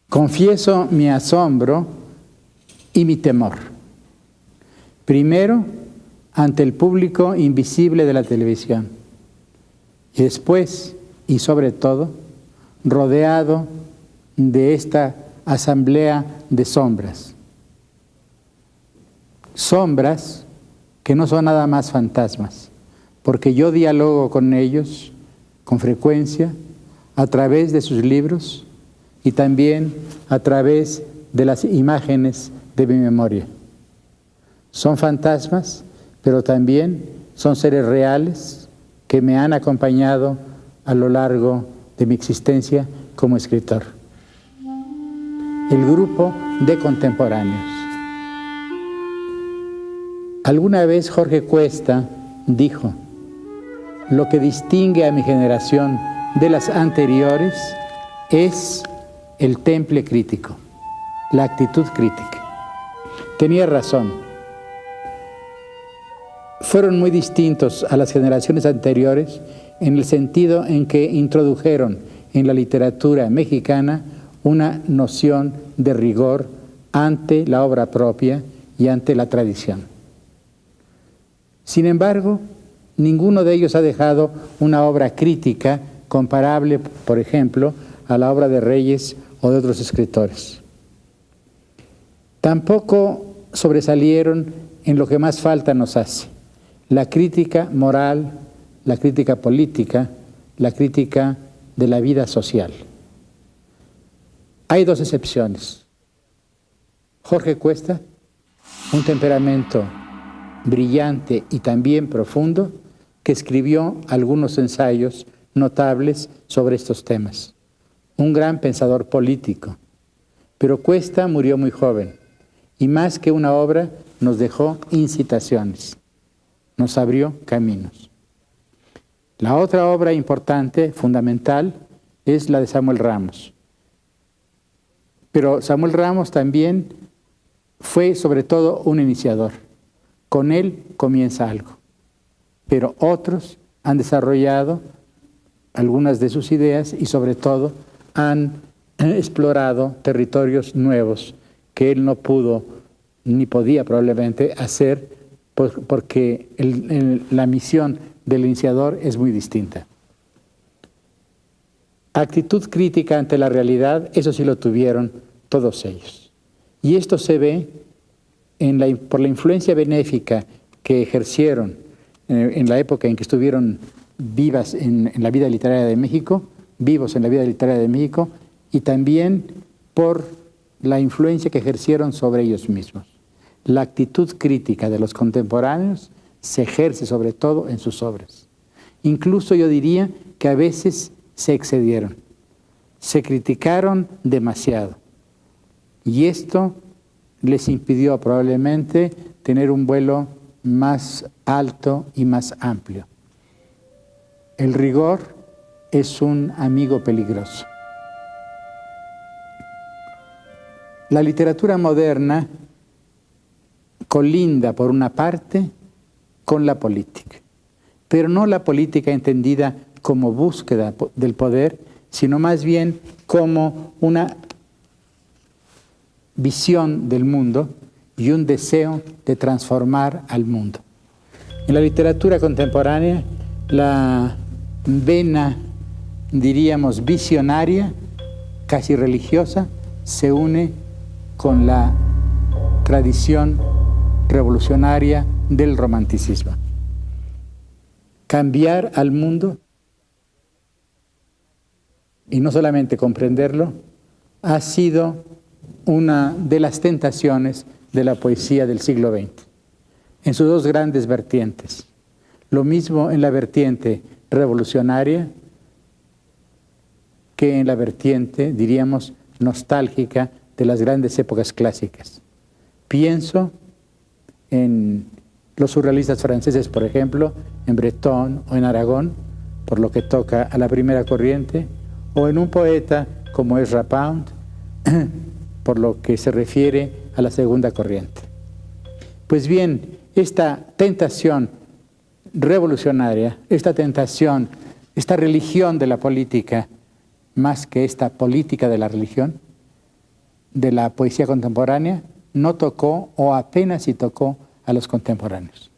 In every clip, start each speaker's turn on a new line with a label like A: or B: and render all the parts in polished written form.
A: Confieso mi asombro y mi temor. Primero, ante el público invisible de la televisión. Y después, y sobre todo, rodeado de esta asamblea de sombras. Sombras que no son nada más fantasmas, porque yo dialogo con ellos con frecuencia a través de sus libros y también a través de las imágenes de mi memoria. Son fantasmas, pero también son seres reales que me han acompañado a lo largo de mi existencia como escritor. El grupo de contemporáneos. Alguna vez Jorge Cuesta dijo: lo que distingue a mi generación de las anteriores es el temple crítico, la actitud crítica. Tenía razón. Fueron muy distintos a las generaciones anteriores en el sentido en que introdujeron en la literatura mexicana una noción de rigor ante la obra propia y ante la tradición. Sin embargo, ninguno de ellos ha dejado una obra crítica comparable, por ejemplo, a la obra de Reyes o de otros escritores. Tampoco sobresalieron en lo que más falta nos hace: la crítica moral, la crítica política, la crítica de la vida social. Hay dos excepciones. Jorge Cuesta, un temperamento brillante y también profundo, que escribió algunos ensayos notables sobre estos temas. Un gran pensador político. Pero Cuesta murió muy joven y más que una obra nos dejó incitaciones, nos abrió caminos. La otra obra importante, fundamental, es la de Samuel Ramos. Pero Samuel Ramos también fue sobre todo un iniciador. Con él comienza algo. Pero otros han desarrollado algunas de sus ideas y sobre todo han explorado territorios nuevos que él no pudo ni podía probablemente hacer porque la misión del iniciador es muy distinta. Actitud crítica ante la realidad, eso sí lo tuvieron todos ellos. Y esto se ve por la influencia benéfica que ejercieron en la época en que estuvieron vivas en la vida literaria de México, vivos en la vida literaria de México, y también por la influencia que ejercieron sobre ellos mismos. La actitud crítica de los contemporáneos se ejerce sobre todo en sus obras. Incluso yo diría que a veces se excedieron, se criticaron demasiado, y esto les impidió probablemente tener un vuelo más alto y más amplio. El rigor es un amigo peligroso. La literatura moderna colinda, por una parte, con la política, pero no la política entendida como búsqueda del poder, sino más bien como una visión del mundo y un deseo de transformar al mundo. En la literatura contemporánea, la vena, diríamos, visionaria, casi religiosa, se une con la tradición revolucionaria del romanticismo. Cambiar al mundo y no solamente comprenderlo, ha sido una de las tentaciones de la poesía del siglo XX, en sus dos grandes vertientes. Lo mismo en la vertiente revolucionaria que en la vertiente, diríamos, nostálgica de las grandes épocas clásicas. Pienso en los surrealistas franceses, por ejemplo, en Breton o en Aragón, por lo que toca a la primera corriente, o en un poeta como Ezra Pound, por lo que se refiere a la segunda corriente. Pues bien, esta tentación revolucionaria, esta tentación, esta religión de la política, más que esta política de la religión, de la poesía contemporánea, no tocó o apenas si tocó a los contemporáneos.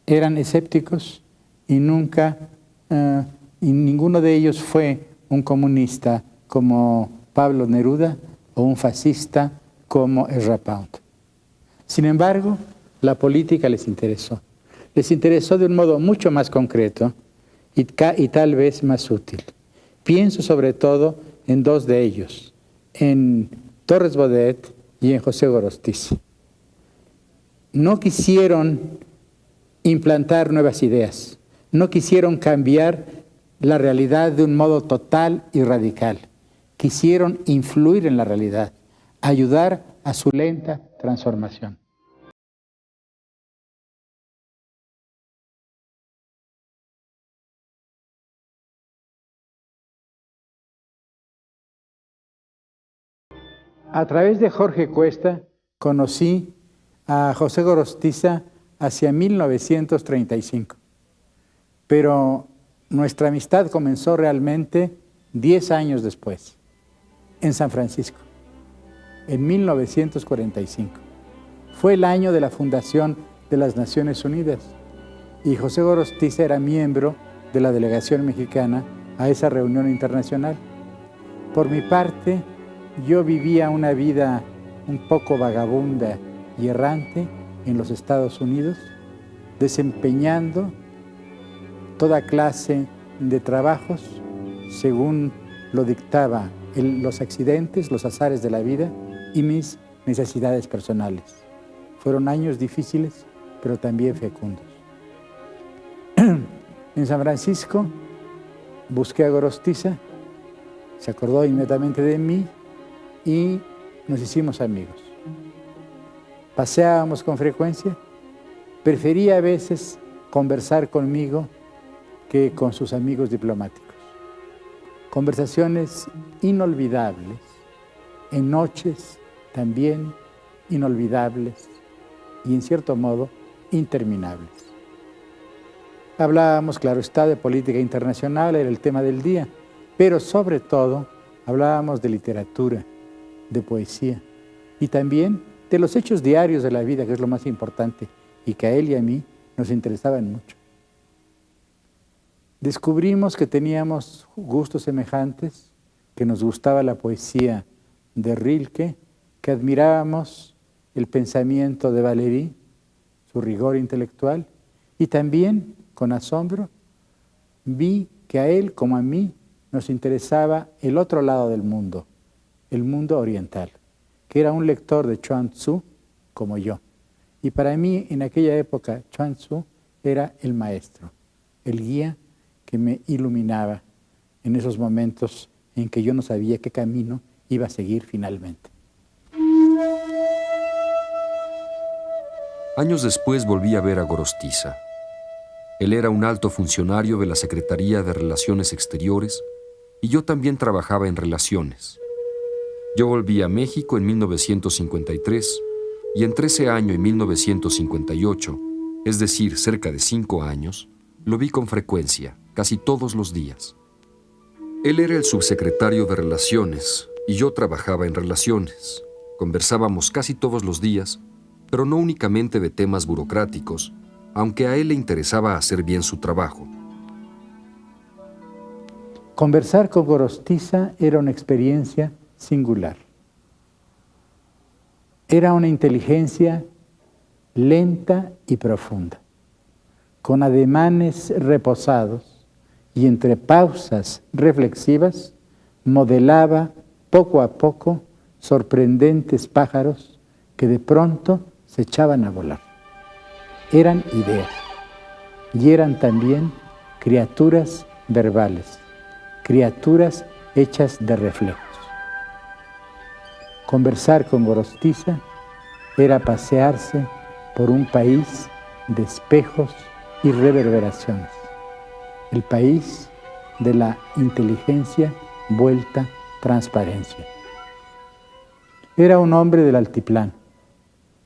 A: Eran escépticos y nunca, y ninguno de ellos fue un comunista como Pablo Neruda o un fascista como Ezra Pound. Sin embargo, la política les interesó. Les interesó de un modo mucho más concreto y tal vez más útil. Pienso sobre todo en dos de ellos, en Torres Bodet y en José Gorostiza. No quisieron implantar nuevas ideas, no quisieron cambiar la realidad de un modo total y radical. Quisieron influir en la realidad, ayudar a su lenta transformación. A través de Jorge Cuesta conocí a José Gorostiza hacia 1935, pero nuestra amistad comenzó realmente 10 años después, en San Francisco, en 1945. Fue el año de la fundación de las Naciones Unidas y José Gorostiza era miembro de la delegación mexicana a esa reunión internacional. Por mi parte, yo vivía una vida un poco vagabunda y errante en los Estados Unidos, desempeñando toda clase de trabajos según lo dictaba los accidentes, los azares de la vida y mis necesidades personales. Fueron años difíciles, pero también fecundos. En San Francisco busqué a Gorostiza, se acordó inmediatamente de mí y nos hicimos amigos. Paseábamos con frecuencia, prefería a veces conversar conmigo que con sus amigos diplomáticos. Conversaciones inolvidables, en noches también inolvidables y en cierto modo interminables. Hablábamos, claro está, de política internacional, era el tema del día, pero sobre todo hablábamos de literatura, de poesía y también de los hechos diarios de la vida, que es lo más importante y que a él y a mí nos interesaban mucho. Descubrimos que teníamos gustos semejantes, que nos gustaba la poesía de Rilke, que admirábamos el pensamiento de Valéry, su rigor intelectual, y también, con asombro, vi que a él como a mí nos interesaba el otro lado del mundo, el mundo oriental, que era un lector de Chuang Tzu como yo. Y para mí, en aquella época, Chuang Tzu era el maestro, el guía que me iluminaba en esos momentos en que yo no sabía qué camino iba a seguir finalmente.
B: Años después volví a ver a Gorostiza. Él era un alto funcionario de la Secretaría de Relaciones Exteriores y yo también trabajaba en relaciones. Yo volví a México en 1953 y entre ese año y 1958, es decir, cerca de 5 años, lo vi con frecuencia, casi todos los días. Él era el subsecretario de Relaciones y yo trabajaba en relaciones. Conversábamos casi todos los días, pero no únicamente de temas burocráticos, aunque a él le interesaba hacer bien su trabajo.
A: Conversar con Gorostiza era una experiencia singular. Era una inteligencia lenta y profunda, con ademanes reposados y entre pausas reflexivas, modelaba poco a poco sorprendentes pájaros que de pronto se echaban a volar. Eran ideas y eran también criaturas verbales, criaturas hechas de reflejos. Conversar con Gorostiza era pasearse por un país de espejos y reverberaciones, el país de la inteligencia vuelta transparencia. Era un hombre del altiplano,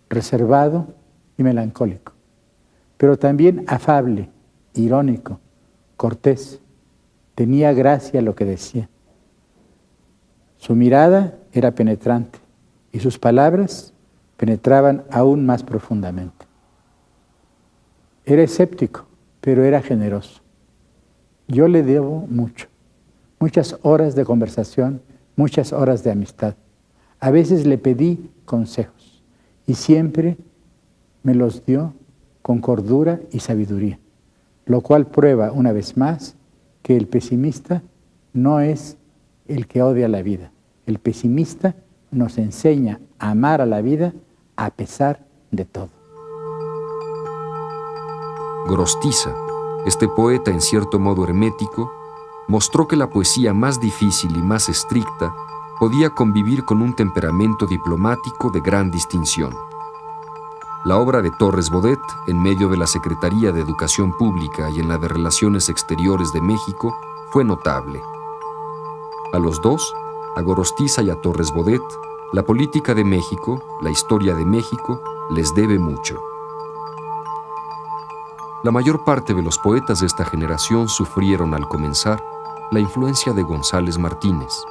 A: reservado y melancólico, pero también afable, irónico, cortés. Tenía gracia lo que decía. Su mirada era penetrante y sus palabras penetraban aún más profundamente. Era escéptico, pero era generoso. Yo le debo mucho, muchas horas de conversación, muchas horas de amistad. A veces le pedí consejos y siempre me los dio con cordura y sabiduría, lo cual prueba una vez más que el pesimista no es el que odia la vida. El pesimista nos enseña a amar a la vida a pesar de todo.
B: Gorostiza, este poeta en cierto modo hermético, mostró que la poesía más difícil y más estricta podía convivir con un temperamento diplomático de gran distinción. La obra de Torres Bodet, en medio de la Secretaría de Educación Pública y en la de Relaciones Exteriores de México, fue notable. A los dos, a Gorostiza y a Torres Bodet, la política de México, la historia de México, les debe mucho. La mayor parte de los poetas de esta generación sufrieron al comenzar la influencia de González Martínez.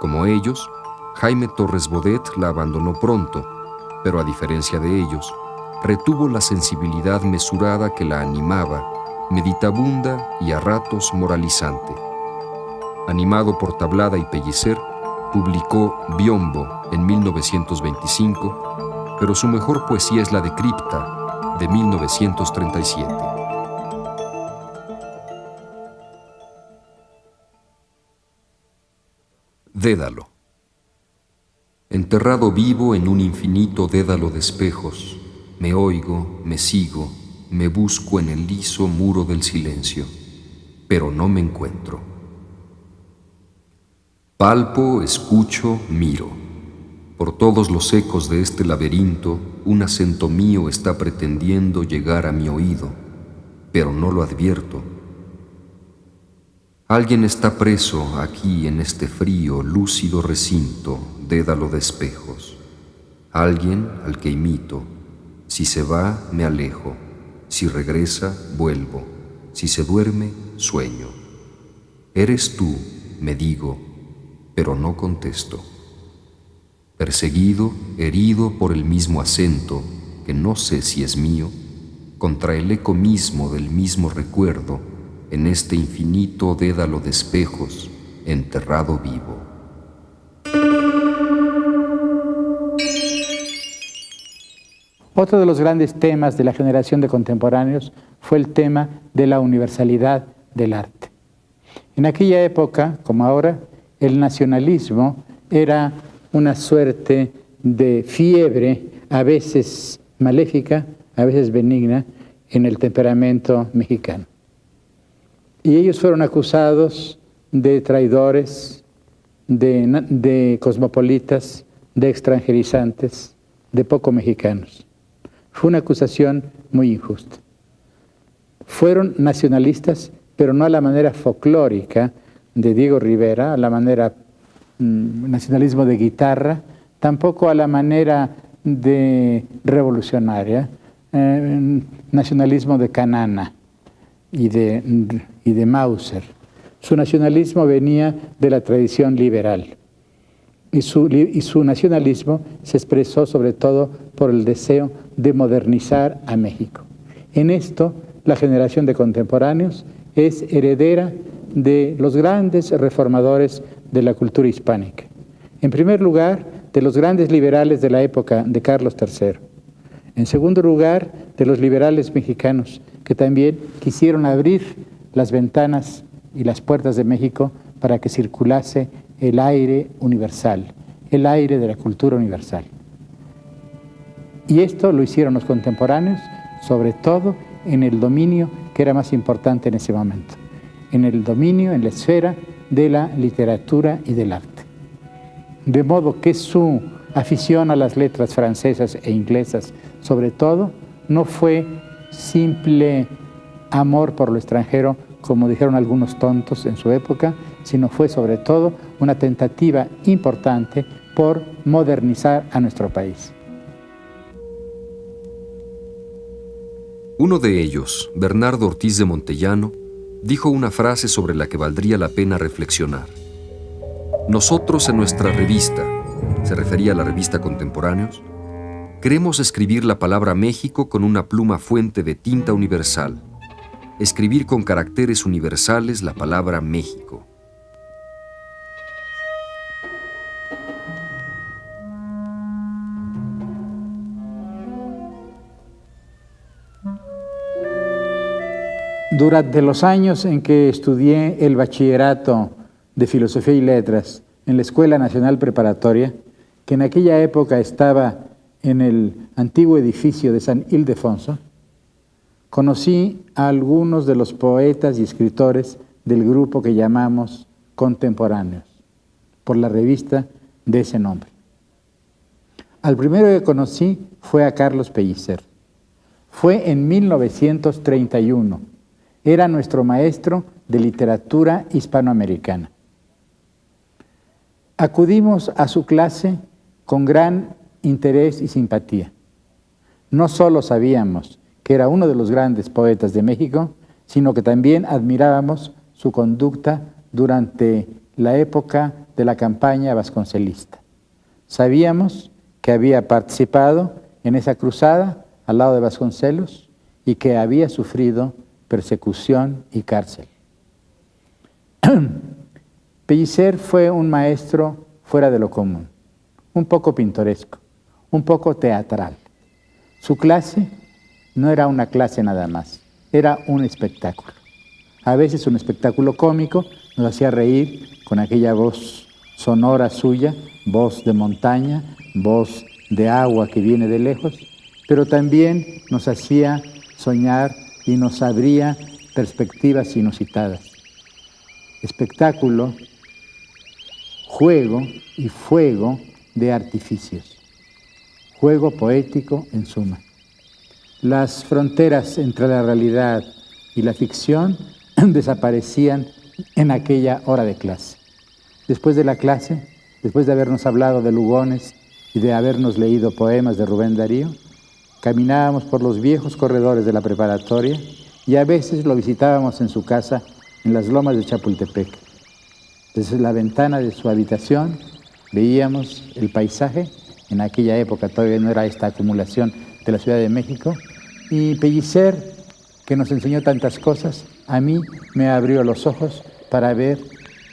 B: Como ellos, Jaime Torres Bodet la abandonó pronto, pero a diferencia de ellos, retuvo la sensibilidad mesurada que la animaba, meditabunda y a ratos moralizante. Animado por Tablada y Pellicer, publicó Biombo en 1925, pero su mejor poesía es la de Cripta, de 1937. Dédalo. Enterrado vivo en un infinito dédalo de espejos, me oigo, me sigo, me busco en el liso muro del silencio, pero no me encuentro. Palpo, escucho, miro. Por todos los ecos de este laberinto, un acento mío está pretendiendo llegar a mi oído, pero no lo advierto. Alguien está preso aquí en este frío, lúcido recinto, dédalo de espejos. Alguien al que imito. Si se va, me alejo. Si regresa, vuelvo. Si se duerme, sueño. Eres tú, me digo, pero no contesto. Perseguido, herido por el mismo acento, que no sé si es mío, contra el eco mismo del mismo recuerdo, en este infinito dédalo de espejos, enterrado vivo.
A: Otro de los grandes temas de la generación de contemporáneos fue el tema de la universalidad del arte. En aquella época, como ahora, el nacionalismo era una suerte de fiebre, a veces maléfica, a veces benigna, en el temperamento mexicano. Y ellos fueron acusados de traidores, de cosmopolitas, de extranjerizantes, de poco mexicanos. Fue una acusación muy injusta. Fueron nacionalistas, pero no a la manera folclórica de Diego Rivera, a la manera nacionalismo de guitarra, tampoco a la manera de revolucionaria, nacionalismo de Canana y de Mauser. Su nacionalismo venía de la tradición liberal y su nacionalismo se expresó sobre todo por el deseo de modernizar a México. En esto, la generación de contemporáneos es heredera de los grandes reformadores de la cultura hispánica. En primer lugar, de los grandes liberales de la época de Carlos III. En segundo lugar, de los liberales mexicanos, que también quisieron abrir las ventanas y las puertas de México para que circulase el aire universal, el aire de la cultura universal. Y esto lo hicieron los contemporáneos, sobre todo en el dominio que era más importante en ese momento, en el dominio, en la esfera de la literatura y del arte. De modo que su afición a las letras francesas e inglesas, sobre todo, no fue simple amor por lo extranjero, como dijeron algunos tontos en su época, sino fue sobre todo una tentativa importante por modernizar a nuestro país.
B: Uno de ellos, Bernardo Ortiz de Montellano, dijo una frase sobre la que valdría la pena reflexionar. Nosotros en nuestra revista, se refería a la revista Contemporáneos, queremos escribir la palabra México con una pluma fuente de tinta universal, escribir con caracteres universales la palabra México.
A: Durante los años en que estudié el bachillerato de Filosofía y Letras en la Escuela Nacional Preparatoria, que en aquella época estaba en el antiguo edificio de San Ildefonso, conocí a algunos de los poetas y escritores del grupo que llamamos Contemporáneos, por la revista de ese nombre. Al primero que conocí fue a Carlos Pellicer. Fue en 1931. Era nuestro maestro de literatura hispanoamericana. Acudimos a su clase con gran interés y simpatía. No solo sabíamos que era uno de los grandes poetas de México, sino que también admirábamos su conducta durante la época de la campaña vasconcelista. Sabíamos que había participado en esa cruzada al lado de Vasconcelos y que había sufrido persecución y cárcel. Pellicer fue un maestro fuera de lo común, un poco pintoresco, un poco teatral. Su clase no era una clase nada más, era un espectáculo. A veces un espectáculo cómico, nos hacía reír con aquella voz sonora suya, voz de montaña, voz de agua que viene de lejos, pero también nos hacía soñar y nos abría perspectivas inusitadas. Espectáculo, juego y fuego de artificios. Juego poético en suma. Las fronteras entre la realidad y la ficción desaparecían en aquella hora de clase. Después de la clase, después de habernos hablado de Lugones y de habernos leído poemas de Rubén Darío, caminábamos por los viejos corredores de la preparatoria y a veces lo visitábamos en su casa en las lomas de Chapultepec. Desde la ventana de su habitación veíamos el paisaje. En aquella época todavía no era esta acumulación de la Ciudad de México. Y Pellicer, que nos enseñó tantas cosas, a mí me abrió los ojos para ver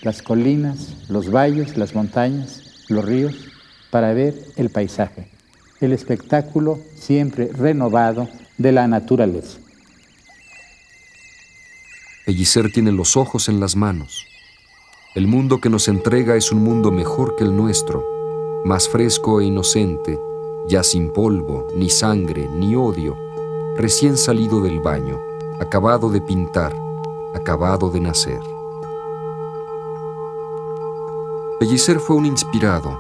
A: las colinas, los valles, las montañas, los ríos, para ver el paisaje. El espectáculo siempre renovado de la naturaleza.
B: Pellicer tiene los ojos en las manos. El mundo que nos entrega es un mundo mejor que el nuestro, más fresco e inocente, ya sin polvo, ni sangre, ni odio, recién salido del baño, acabado de pintar, acabado de nacer. Pellicer fue un inspirado,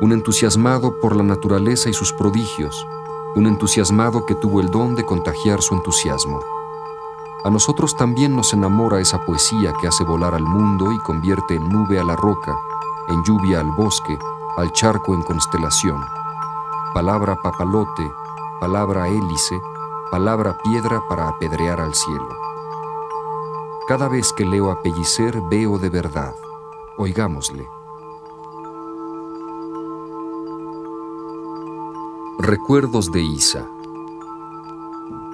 B: un entusiasmado por la naturaleza y sus prodigios, un entusiasmado que tuvo el don de contagiar su entusiasmo. A nosotros también nos enamora esa poesía que hace volar al mundo y convierte en nube a la roca, en lluvia al bosque, al charco en constelación. Palabra papalote, palabra hélice, palabra piedra para apedrear al cielo. Cada vez que leo a Pellicer veo de verdad. Oigámosle. Recuerdos de Isa.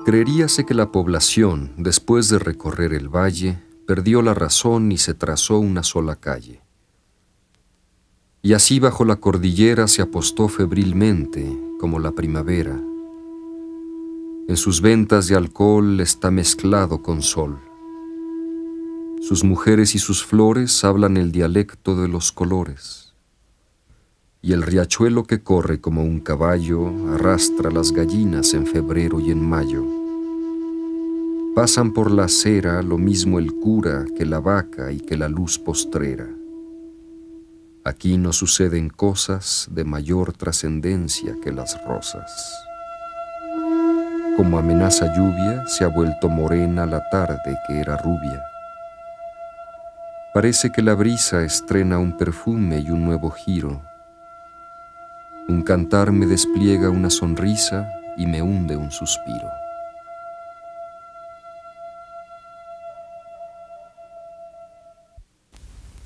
B: Creeríase que la población, después de recorrer el valle, perdió la razón y se trazó una sola calle. Y así bajo la cordillera se apostó febrilmente, como la primavera. En sus ventas de alcohol está mezclado con sol. Sus mujeres y sus flores hablan el dialecto de los colores. Y el riachuelo que corre como un caballo arrastra las gallinas en febrero y en mayo. Pasan por la acera lo mismo el cura que la vaca y que la luz postrera. Aquí no suceden cosas de mayor trascendencia que las rosas. Como amenaza lluvia, se ha vuelto morena la tarde que era rubia. Parece que la brisa estrena un perfume y un nuevo giro. Un cantar me despliega una sonrisa y me hunde un suspiro.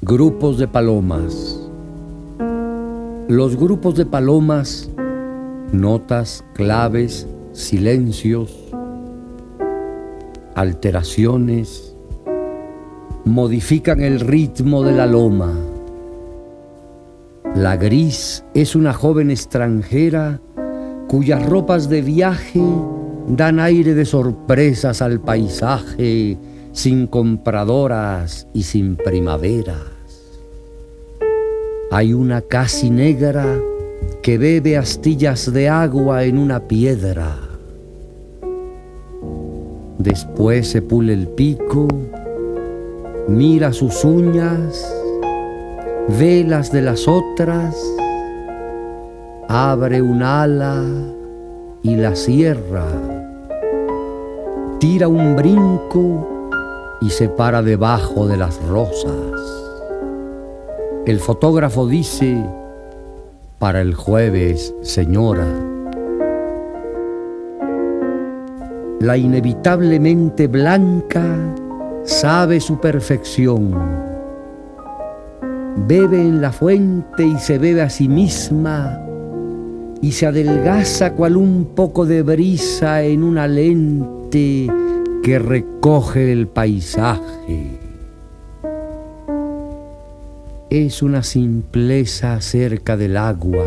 C: Grupos de palomas. Los grupos de palomas, notas, claves, silencios, alteraciones, modifican el ritmo de la loma. La gris es una joven extranjera cuyas ropas de viaje dan aire de sorpresas al paisaje, sin compradoras y sin primaveras. Hay una casi negra que bebe astillas de agua en una piedra. Después se pule el pico, mira sus uñas, ve las de las otras, abre un ala y la cierra, tira un brinco y se para debajo de las rosas. El fotógrafo dice: para el jueves, señora. La inevitablemente blanca sabe su perfección. Bebe en la fuente y se bebe a sí misma y se adelgaza cual un poco de brisa en una lente que recoge el paisaje. Es una simpleza cerca del agua.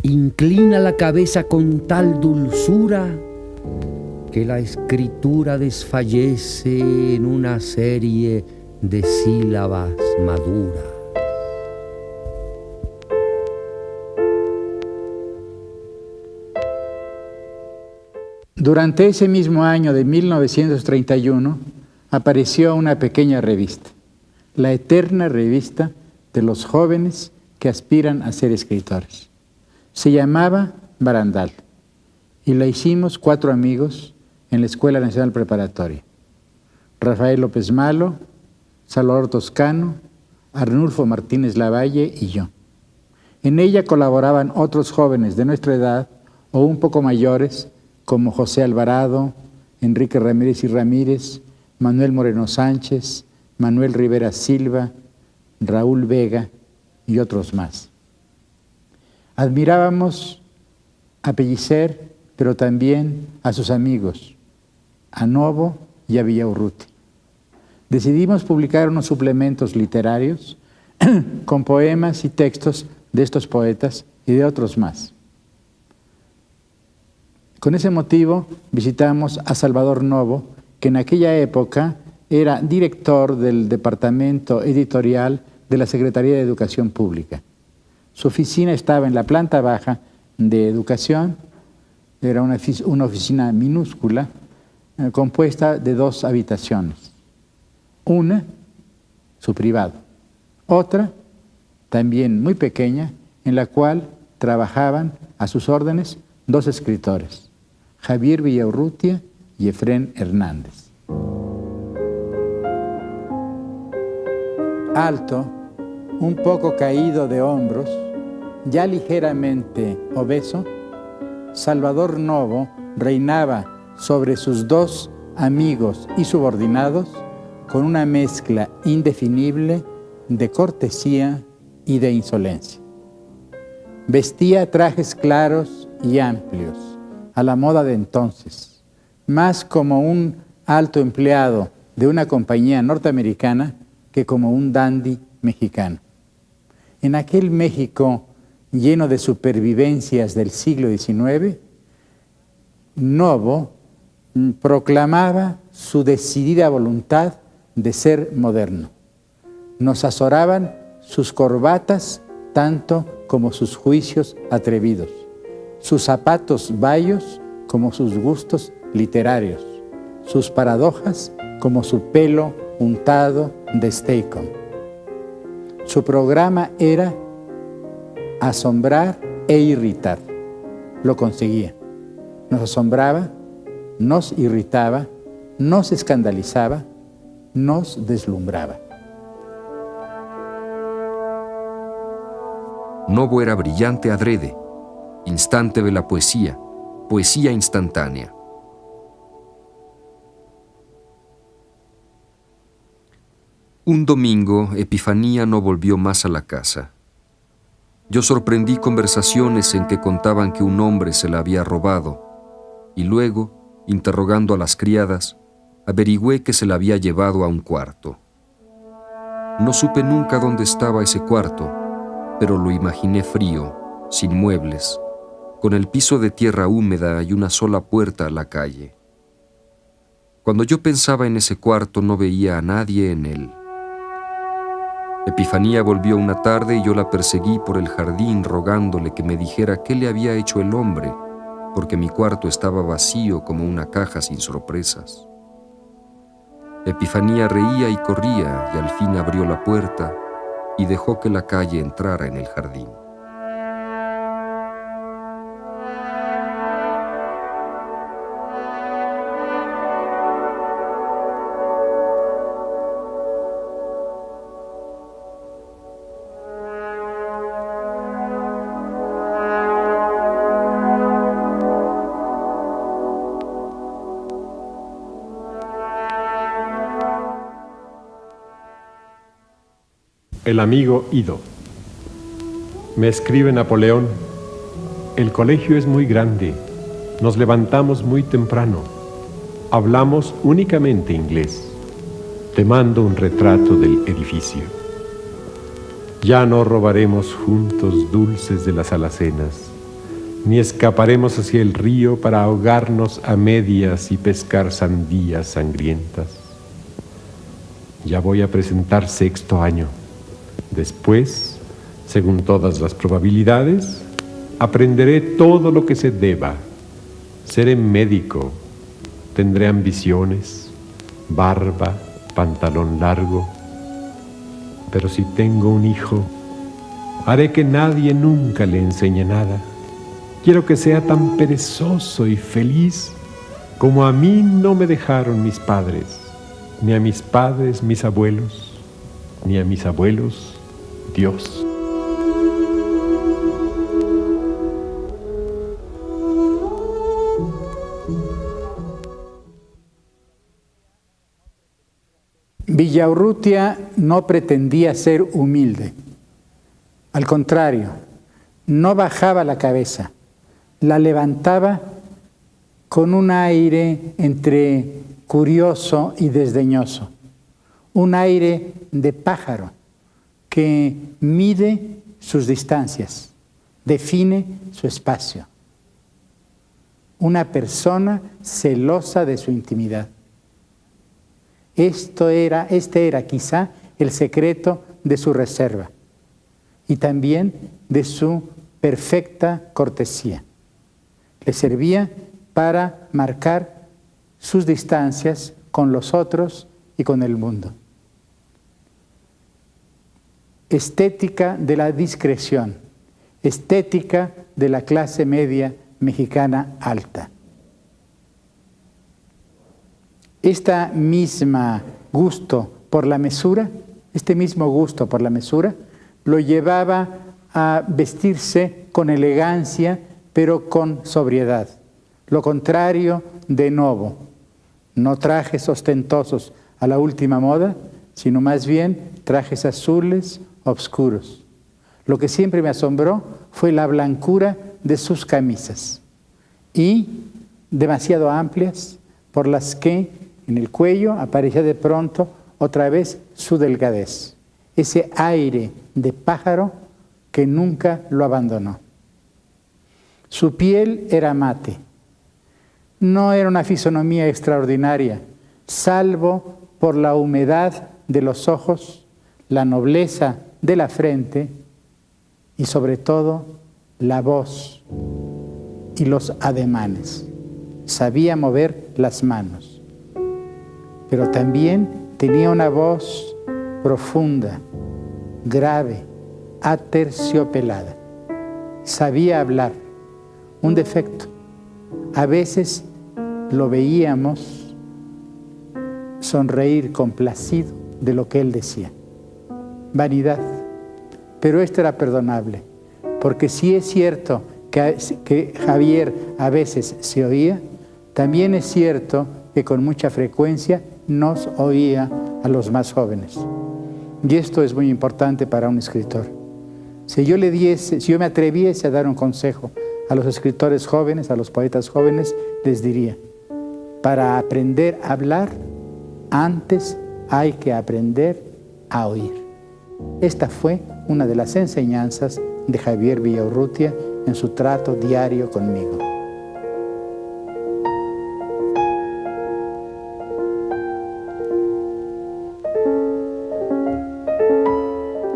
C: Inclina la cabeza con tal dulzura que la escritura desfallece en una serie de sílabas maduras.
A: Durante ese mismo año de 1931 apareció una pequeña revista, la eterna revista de los jóvenes que aspiran a ser escritores. Se llamaba Barandal y la hicimos 4 amigos en la Escuela Nacional Preparatoria: Rafael López Malo, Salvador Toscano, Arnulfo Martínez Lavalle y yo. En ella colaboraban otros jóvenes de nuestra edad o un poco mayores, como José Alvarado, Enrique Ramírez y Ramírez, Manuel Moreno Sánchez, Manuel Rivera Silva, Raúl Vega y otros más. Admirábamos a Pellicer, pero también a sus amigos, a Novo y a Villaurrutia. Decidimos publicar unos suplementos literarios con poemas y textos de estos poetas y de otros más. Con ese motivo visitamos a Salvador Novo, que en aquella época era director del departamento editorial de la Secretaría de Educación Pública. Su oficina estaba en la planta baja de Educación, era una oficina minúscula, compuesta de 2 habitaciones. Una, su privado. Otra, también muy pequeña, en la cual trabajaban a sus órdenes 2 escritores, Javier Villaurrutia y Efrén Hernández. Alto, un poco caído de hombros, ya ligeramente obeso, Salvador Novo reinaba sobre sus 2 amigos y subordinados con una mezcla indefinible de cortesía y de insolencia. Vestía trajes claros y amplios, a la moda de entonces, más como un alto empleado de una compañía norteamericana que como un dandy mexicano. En aquel México lleno de supervivencias del siglo XIX, Novo proclamaba su decidida voluntad de ser moderno. Nos azoraban sus corbatas tanto como sus juicios atrevidos, sus zapatos bayos como sus gustos literarios, sus paradojas como su pelo untado de Steacon. Su programa era asombrar e irritar. Lo conseguía. Nos asombraba, nos irritaba, nos escandalizaba, nos deslumbraba.
B: Novo era brillante adrede, instante de la poesía, poesía instantánea. Un domingo, Epifanía no volvió más a la casa. Yo sorprendí conversaciones en que contaban que un hombre se la había robado, y luego, interrogando a las criadas, averigüé que se la había llevado a un cuarto. No supe nunca dónde estaba ese cuarto, pero lo imaginé frío, sin muebles, con el piso de tierra húmeda y una sola puerta a la calle. Cuando yo pensaba en ese cuarto no veía a nadie en él. Epifanía volvió una tarde y yo la perseguí por el jardín rogándole que me dijera qué le había hecho el hombre, porque mi cuarto estaba vacío como una caja sin sorpresas. Epifanía reía y corría y al fin abrió la puerta y dejó que la calle entrara en el jardín.
D: El amigo Ido. Me escribe Napoleón: el colegio es muy grande, nos levantamos muy temprano, hablamos únicamente inglés. Te mando un retrato del edificio. Ya no robaremos juntos dulces de las alacenas, ni escaparemos hacia el río para ahogarnos a medias y pescar sandías sangrientas. Ya voy a presentar 6º año. Después, según todas las probabilidades, aprenderé todo lo que se deba. Seré médico, tendré ambiciones, barba, pantalón largo. Pero si tengo un hijo, haré que nadie nunca le enseñe nada. Quiero que sea tan perezoso y feliz como a mí no me dejaron mis padres, ni a mis padres mis abuelos, ni a mis abuelos Dios.
A: Villaurrutia no pretendía ser humilde. Al contrario, no bajaba la cabeza, la levantaba con un aire entre curioso y desdeñoso, un aire de pájaro que mide sus distancias, define su espacio. Una persona celosa de su intimidad. Este era quizá el secreto de su reserva y también de su perfecta cortesía. Le servía para marcar sus distancias con los otros y con el mundo. Estética de la discreción, estética de la clase media mexicana alta. Este mismo gusto por la mesura lo llevaba a vestirse con elegancia, pero con sobriedad. Lo contrario de Novo, no trajes ostentosos a la última moda, sino más bien trajes azules, oscuros. Lo que siempre me asombró fue la blancura de sus camisas y demasiado amplias, por las que en el cuello aparecía de pronto otra vez su delgadez, ese aire de pájaro que nunca lo abandonó. Su piel era mate, no era una fisonomía extraordinaria, salvo por la humedad de los ojos, la nobleza de la frente y sobre todo la voz y los ademanes. Sabía mover las manos, pero también tenía una voz profunda, grave, aterciopelada. Sabía hablar, un defecto. A veces lo veíamos sonreír complacido de lo que él decía. Vanidad. Pero esto era perdonable, porque si es cierto que Javier a veces se oía, también es cierto que con mucha frecuencia nos oía a los más jóvenes. Y esto es muy importante para un escritor. Si yo me atreviese a dar un consejo a los escritores jóvenes, a los poetas jóvenes, les diría: para aprender a hablar, antes hay que aprender a oír. Esta fue una de las enseñanzas de Javier Villaurrutia en su trato diario conmigo.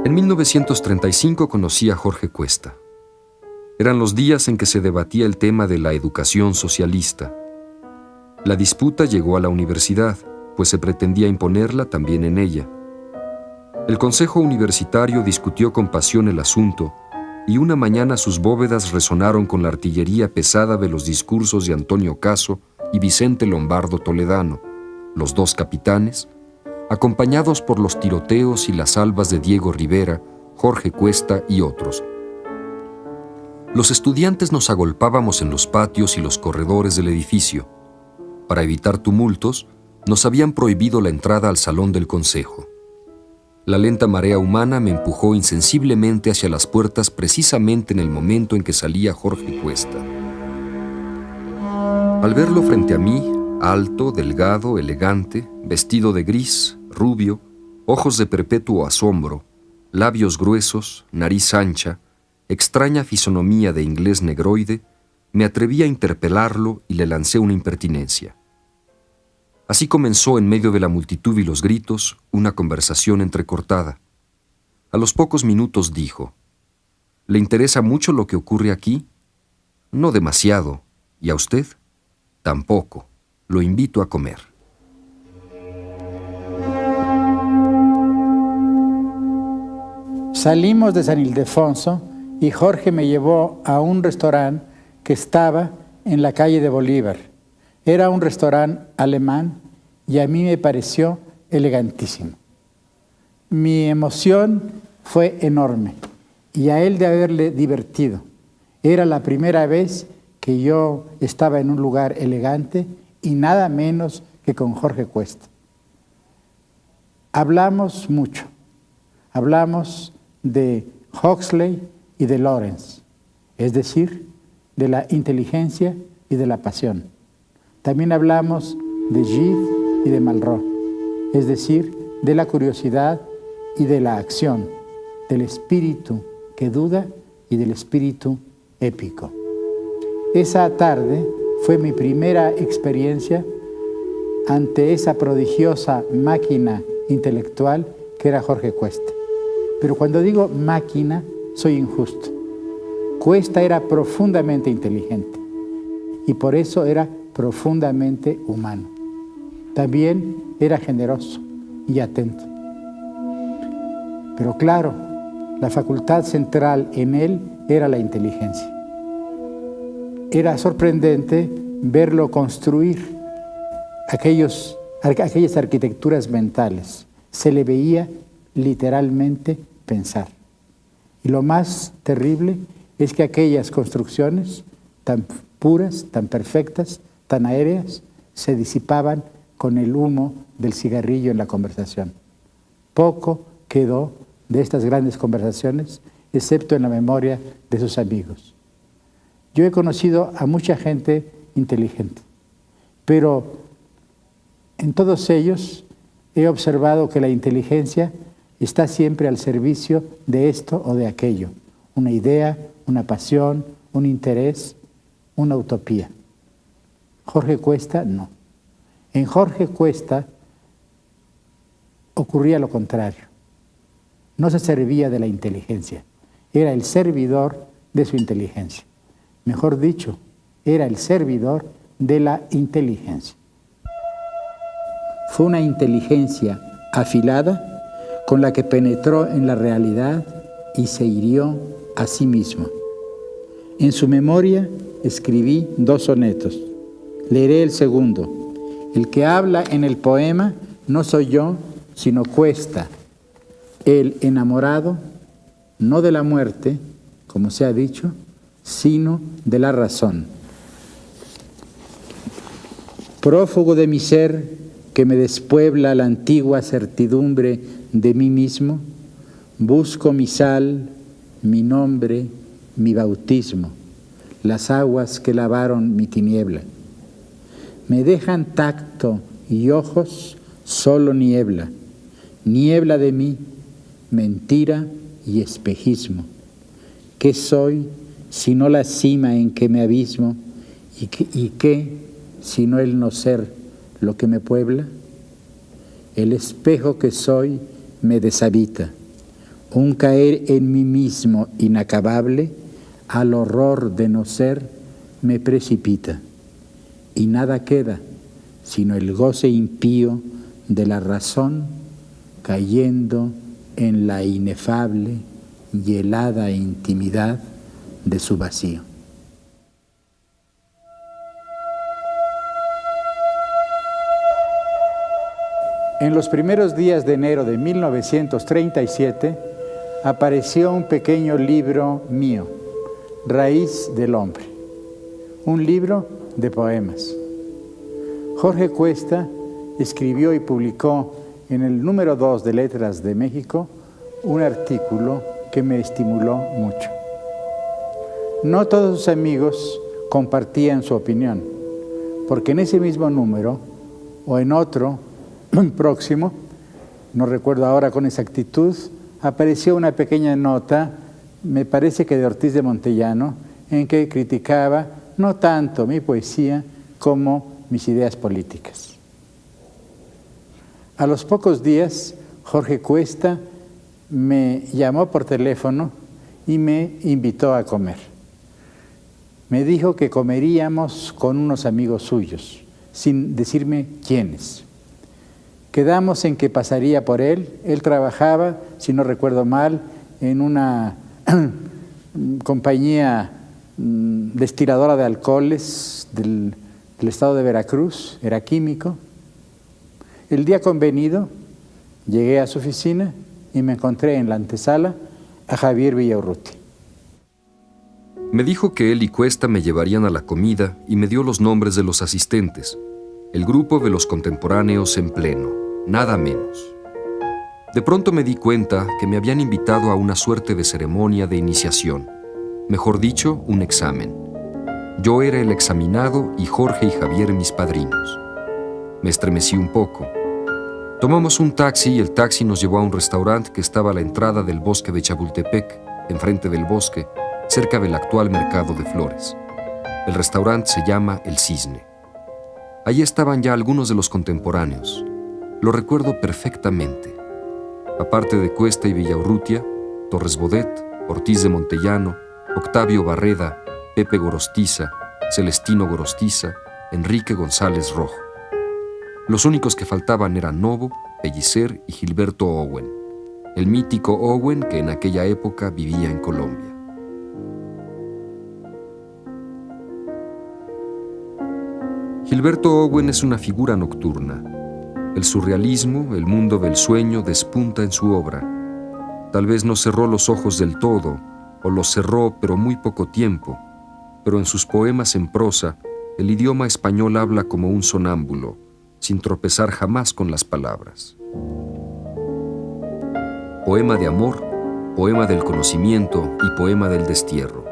B: En 1935 conocí a Jorge Cuesta. Eran los días en que se debatía el tema de la educación socialista. La disputa llegó a la universidad, pues se pretendía imponerla también en ella. El Consejo Universitario discutió con pasión el asunto y una mañana sus bóvedas resonaron con la artillería pesada de los discursos de Antonio Caso y Vicente Lombardo Toledano, los dos capitanes, acompañados por los tiroteos y las salvas de Diego Rivera, Jorge Cuesta y otros. Los estudiantes nos agolpábamos en los patios y los corredores del edificio. Para evitar tumultos, nos habían prohibido la entrada al salón del consejo. La lenta marea humana me empujó insensiblemente hacia las puertas precisamente en el momento en que salía Jorge Cuesta. Al verlo frente a mí, alto, delgado, elegante, vestido de gris, rubio, ojos de perpetuo asombro, labios gruesos, nariz ancha, extraña fisonomía de inglés negroide, me atreví a interpelarlo y le lancé una impertinencia. Así comenzó, en medio de la multitud y los gritos, una conversación entrecortada. A los pocos minutos dijo: ¿Le interesa mucho lo que ocurre aquí? No demasiado. ¿Y a usted? Tampoco. Lo invito a comer.
A: Salimos de San Ildefonso y Jorge me llevó a un restaurante que estaba en la calle de Bolívar. Era un restaurante alemán y a mí me pareció elegantísimo. Mi emoción fue enorme y a él de haberle divertido. Era la primera vez que yo estaba en un lugar elegante y nada menos que con Jorge Cuesta. Hablamos mucho. Hablamos de Huxley y de Lawrence, es decir, de la inteligencia y de la pasión. También hablamos de Gide y de Malraux, es decir, de la curiosidad y de la acción, del espíritu que duda y del espíritu épico. Esa tarde fue mi primera experiencia ante esa prodigiosa máquina intelectual que era Jorge Cuesta. Pero cuando digo máquina, soy injusto. Cuesta era profundamente inteligente y por eso era profundamente humano. También era generoso y atento. Pero claro, la facultad central en él era la inteligencia. Era sorprendente verlo construir aquellas arquitecturas mentales. Se le veía literalmente pensar. Y lo más terrible es que aquellas construcciones tan puras, tan perfectas, tan aéreas, se disipaban con el humo del cigarrillo en la conversación. Poco quedó de estas grandes conversaciones, excepto en la memoria de sus amigos. Yo he conocido a mucha gente inteligente, pero en todos ellos he observado que la inteligencia está siempre al servicio de esto o de aquello, una idea, una pasión, un interés, una utopía. Jorge Cuesta no. En Jorge Cuesta ocurría lo contrario. No se servía de la inteligencia, era el servidor de su inteligencia. Mejor dicho, era el servidor de la inteligencia. Fue una inteligencia afilada con la que penetró en la realidad y se hirió a sí mismo. En su memoria escribí 2 sonetos. Leeré el segundo. El que habla en el poema no soy yo, sino Cuesta, el enamorado, no de la muerte, como se ha dicho, sino de la razón. Prófugo de mi ser, que me despuebla la antigua certidumbre de mí mismo, busco mi sal, mi nombre, mi bautismo, las aguas que lavaron mi tiniebla. Me dejan tacto y ojos solo niebla, niebla de mí, mentira y espejismo. ¿Qué soy sino la cima en que me abismo? ¿Y qué sino el no ser lo que me puebla? El espejo que soy me deshabita, un caer en mí mismo inacabable, al horror de no ser me precipita, y nada queda sino el goce impío de la razón cayendo en la inefable y helada intimidad de su vacío. En los primeros días de enero de 1937 apareció un pequeño libro mío, Raíz del Hombre, un libro de poemas. Jorge Cuesta escribió y publicó en el número 2 de Letras de México un artículo que me estimuló mucho. No todos sus amigos compartían su opinión, porque en ese mismo número o en otro próximo, no recuerdo ahora con exactitud, apareció una pequeña nota, me parece que de Ortiz de Montellano, en que criticaba no tanto mi poesía como mis ideas políticas. A los pocos días, Jorge Cuesta me llamó por teléfono y me invitó a comer. Me dijo que comeríamos con unos amigos suyos, sin decirme quiénes. Quedamos en que pasaría por él. Él trabajaba, si no recuerdo mal, en una compañía destiladora de alcoholes del estado de Veracruz, era químico. El día convenido, llegué a su oficina y me encontré en la antesala a Javier Villaurrutia.
B: Me dijo que él y Cuesta me llevarían a la comida y me dio los nombres de los asistentes, el grupo de los contemporáneos en pleno, nada menos. De pronto me di cuenta que me habían invitado a una suerte de ceremonia de iniciación, mejor dicho, un examen. Yo era el examinado y Jorge y Javier mis padrinos. Me estremecí un poco. Tomamos un taxi y el taxi nos llevó a un restaurante que estaba a la entrada del bosque de Chapultepec, enfrente del bosque, cerca del actual mercado de flores. El restaurante se llama El Cisne. Allí estaban ya algunos de los contemporáneos. Lo recuerdo perfectamente. Aparte de Cuesta y Villaurrutia, Torres Bodet, Ortiz de Montellano, Octavio Barreda, Pepe Gorostiza, Celestino Gorostiza, Enrique González Rojo. Los únicos que faltaban eran Novo, Pellicer y Gilberto Owen, el mítico Owen que en aquella época vivía en Colombia. Gilberto Owen es una figura nocturna. El surrealismo, el mundo del sueño, despunta en su obra. Tal vez no cerró los ojos del todo, o los cerró pero muy poco tiempo, pero en sus poemas en prosa, el idioma español habla como un sonámbulo, sin tropezar jamás con las palabras. Poema de amor, poema del conocimiento y poema del destierro.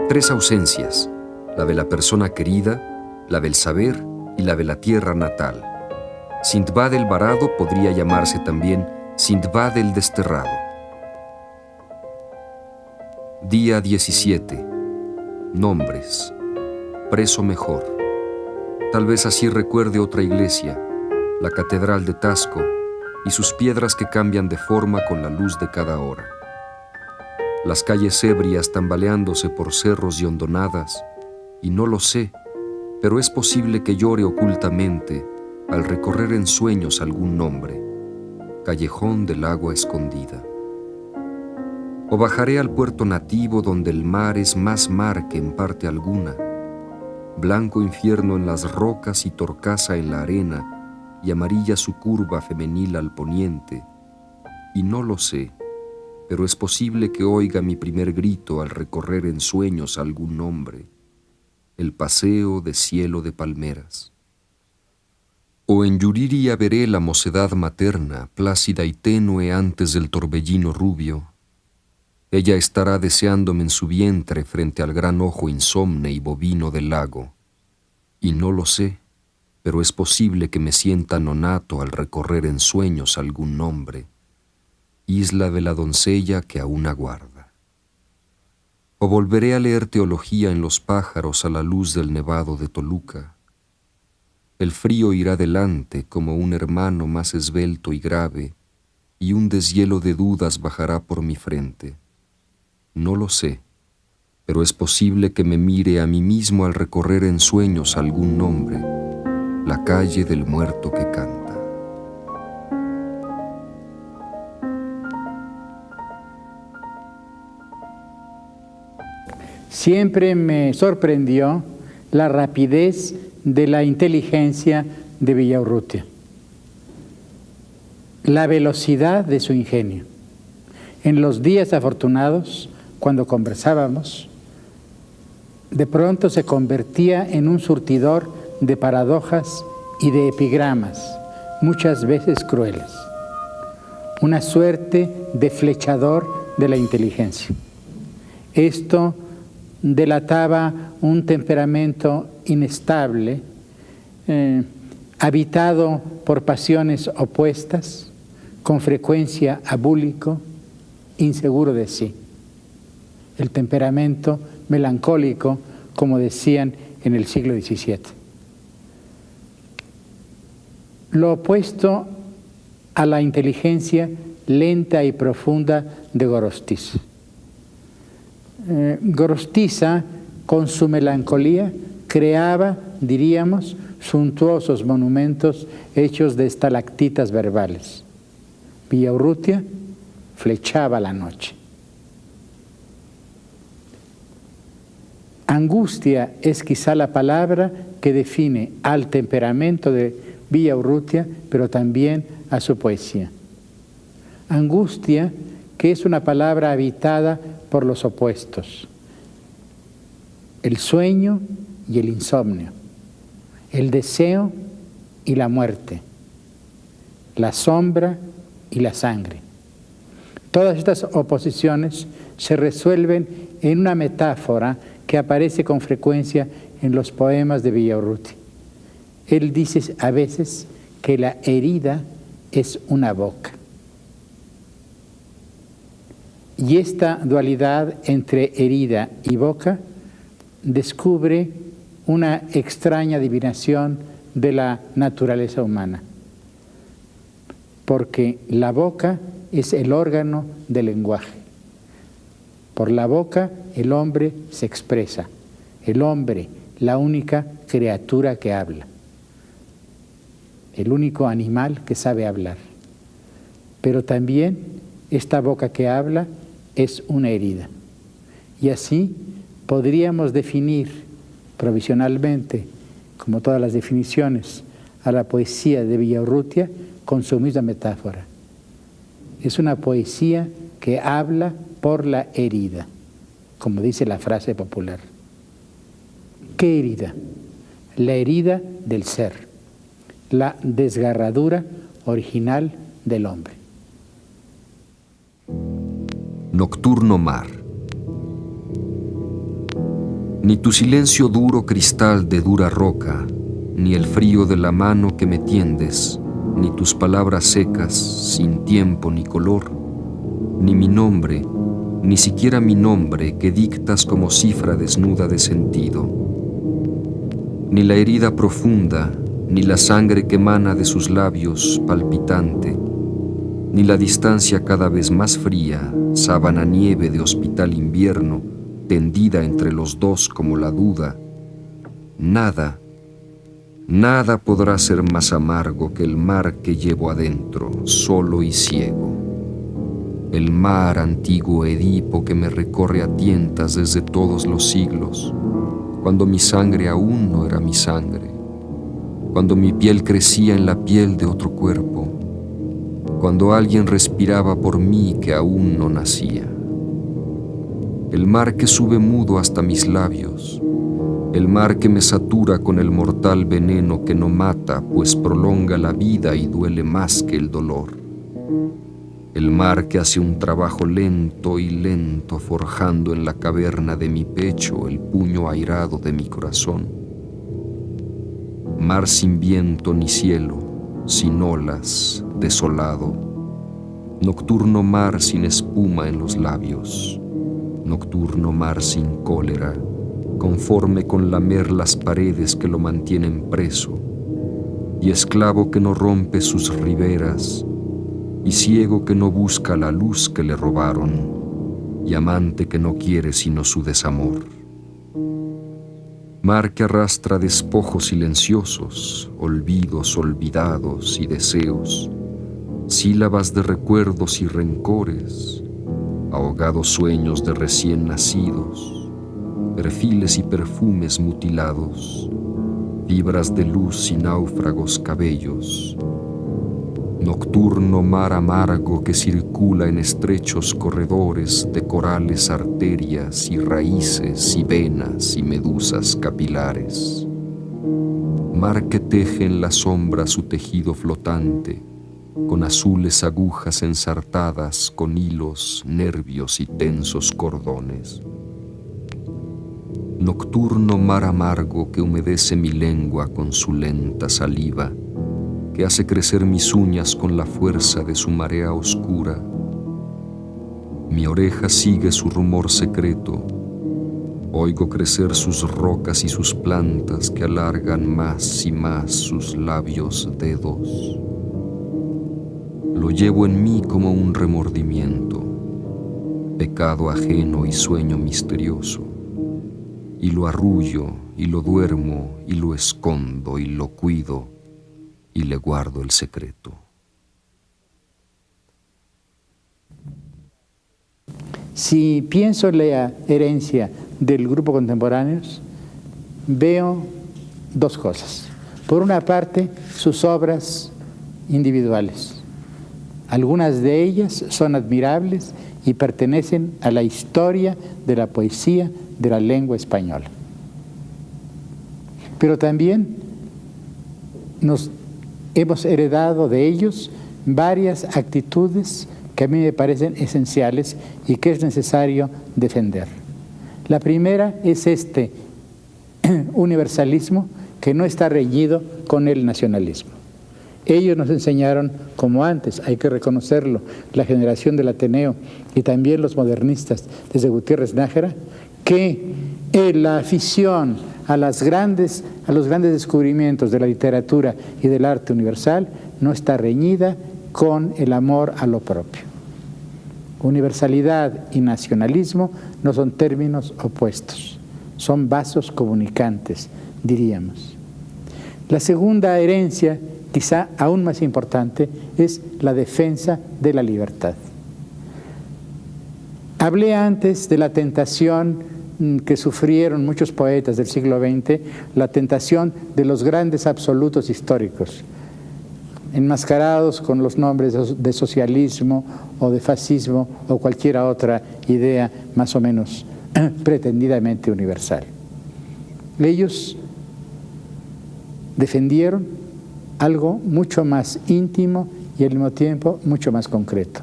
B: 3 ausencias, la de la persona querida, la del saber y la de la tierra natal. Sindbad el varado podría llamarse también Sindbad el desterrado. Día 17. Nombres. Preso mejor. Tal vez así recuerde otra iglesia, la Catedral de Tasco, y sus piedras que cambian de forma con la luz de cada hora. Las calles ebrias tambaleándose por cerros y hondonadas, y no lo sé, pero es posible que llore ocultamente al recorrer en sueños algún nombre, callejón del agua escondida. O bajaré al puerto nativo donde el mar es más mar que en parte alguna, blanco infierno en las rocas y torcaza en la arena, y amarilla su curva femenil al poniente, y no lo sé, pero es posible que oiga mi primer grito al recorrer en sueños algún nombre, el paseo de cielo de palmeras. O en Yuriria veré la mocedad materna, plácida y tenue antes del torbellino rubio. Ella estará deseándome en su vientre frente al gran ojo insomne y bovino del lago. Y no lo sé, pero es posible que me sienta nonato al recorrer en sueños algún nombre, isla de la doncella que aún aguarda. O volveré a leer teología en los pájaros a la luz del nevado de Toluca. El frío irá delante como un hermano más esbelto y grave, y un deshielo de dudas bajará por mi frente. No lo sé, pero es posible que me mire a mí mismo al recorrer en sueños algún nombre, la calle del muerto que canta.
A: Siempre me sorprendió la rapidez de la inteligencia de Villaurrutia, la velocidad de su ingenio. En los días afortunados, cuando conversábamos, de pronto se convertía en un surtidor de paradojas y de epigramas, muchas veces crueles, una suerte de flechador de la inteligencia. Esto delataba un temperamento inestable, habitado por pasiones opuestas, con frecuencia abúlico, inseguro de sí. El temperamento melancólico, como decían en el siglo XVII. Lo opuesto a la inteligencia lenta y profunda de Gorostiza. Gorostiza, con su melancolía, creaba, diríamos, suntuosos monumentos hechos de estalactitas verbales. Villaurrutia flechaba la noche. Angustia es quizá la palabra que define al temperamento de Villaurrutia, pero también a su poesía. Angustia, que es una palabra habitada por los opuestos, el sueño y el insomnio, el deseo y la muerte, la sombra y la sangre. Todas estas oposiciones se resuelven en una metáfora que aparece con frecuencia en los poemas de Villaurrutia. Él dice a veces que la herida es una boca. Y esta dualidad entre herida y boca descubre una extraña adivinación de la naturaleza humana, porque la boca es el órgano del lenguaje. Por la boca el hombre se expresa, el hombre, la única criatura que habla, el único animal que sabe hablar. Pero también esta boca que habla es una herida. Y así podríamos definir provisionalmente, como todas las definiciones, a la poesía de Villaurrutia con su misma metáfora. Es una poesía que habla por la herida, como dice la frase popular. ¿Qué herida? La herida del ser, la desgarradura original del hombre.
B: Nocturno mar. Ni tu silencio duro cristal de dura roca, ni el frío de la mano que me tiendes, ni tus palabras secas, sin tiempo ni color, ni mi nombre, ni siquiera mi nombre que dictas como cifra desnuda de sentido, ni la herida profunda, ni la sangre que emana de sus labios palpitante, ni la distancia cada vez más fría, sábana nieve de hospital invierno, tendida entre los dos como la duda, nada podrá ser más amargo que el mar que llevo adentro, solo y ciego. El mar, antiguo Edipo, que me recorre a tientas desde todos los siglos, cuando mi sangre aún no era mi sangre, cuando mi piel crecía en la piel de otro cuerpo, cuando alguien respiraba por mí que aún no nacía. El mar que sube mudo hasta mis labios, el mar que me satura con el mortal veneno que no mata, pues prolonga la vida y duele más que el dolor. El mar que hace un trabajo lento y lento, forjando en la caverna de mi pecho el puño airado de mi corazón. Mar sin viento ni cielo, sin olas, desolado. Nocturno mar sin espuma en los labios. Nocturno mar sin cólera, conforme con lamer las paredes que lo mantienen preso. Y esclavo que no rompe sus riberas, y ciego que no busca la luz que le robaron, y amante que no quiere sino su desamor. Mar que arrastra despojos silenciosos, olvidos olvidados y deseos, sílabas de recuerdos y rencores, ahogados sueños de recién nacidos, perfiles y perfumes mutilados, fibras de luz y náufragos cabellos. Nocturno mar amargo que circula en estrechos corredores de corales arterias y raíces y venas y medusas capilares. Mar que teje en la sombra su tejido flotante, con azules agujas ensartadas con hilos, nervios y tensos cordones. Nocturno mar amargo que humedece mi lengua con su lenta saliva, que hace crecer mis uñas con la fuerza de su marea oscura. Mi oreja sigue su rumor secreto, oigo crecer sus rocas y sus plantas que alargan más y más sus labios dedos. Lo llevo en mí como un remordimiento, pecado ajeno y sueño misterioso, y lo arrullo y lo duermo y lo escondo y lo cuido, y le guardo el secreto.
A: Si pienso en la herencia del grupo Contemporáneos, veo dos cosas. Por una parte, sus obras individuales. Algunas de ellas son admirables y pertenecen a la historia de la poesía de la lengua española. Pero también nos hemos heredado de ellos varias actitudes que a mí me parecen esenciales y que es necesario defender. La primera es este universalismo que no está reñido con el nacionalismo. Ellos nos enseñaron, como antes, hay que reconocerlo, la generación del Ateneo y también los modernistas desde Gutiérrez Nájera, que la afición a los grandes descubrimientos de la literatura y del arte universal no está reñida con el amor a lo propio. Universalidad y nacionalismo no son términos opuestos, son vasos comunicantes, diríamos. La segunda herencia, quizá aún más importante, es la defensa de la libertad. Hablé antes de la tentación que sufrieron muchos poetas del siglo XX, la tentación de los grandes absolutos históricos, enmascarados con los nombres de socialismo o de fascismo o cualquier otra idea más o menos pretendidamente universal. Ellos defendieron algo mucho más íntimo y al mismo tiempo mucho más concreto.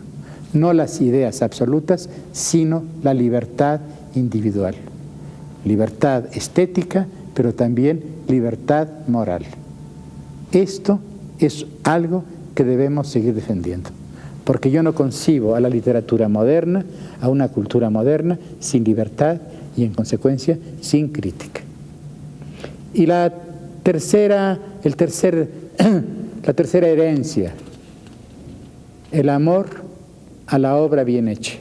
A: No las ideas absolutas, sino la libertad individual. Libertad estética, pero también libertad moral. Esto es algo que debemos seguir defendiendo, porque yo no concibo a la literatura moderna, a una cultura moderna, sin libertad y, en consecuencia, sin crítica. Y la tercera herencia el amor a la obra bien hecha.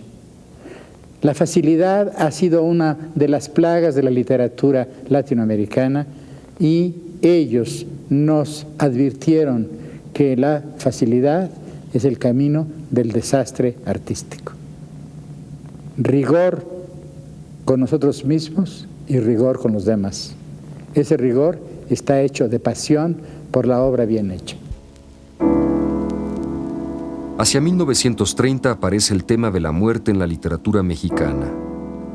A: La facilidad ha sido una de las plagas de la literatura latinoamericana y ellos nos advirtieron que la facilidad es el camino del desastre artístico. Rigor con nosotros mismos y rigor con los demás. Ese rigor está hecho de pasión por la obra bien hecha.
B: Hacia 1930 aparece el tema de la muerte en la literatura mexicana.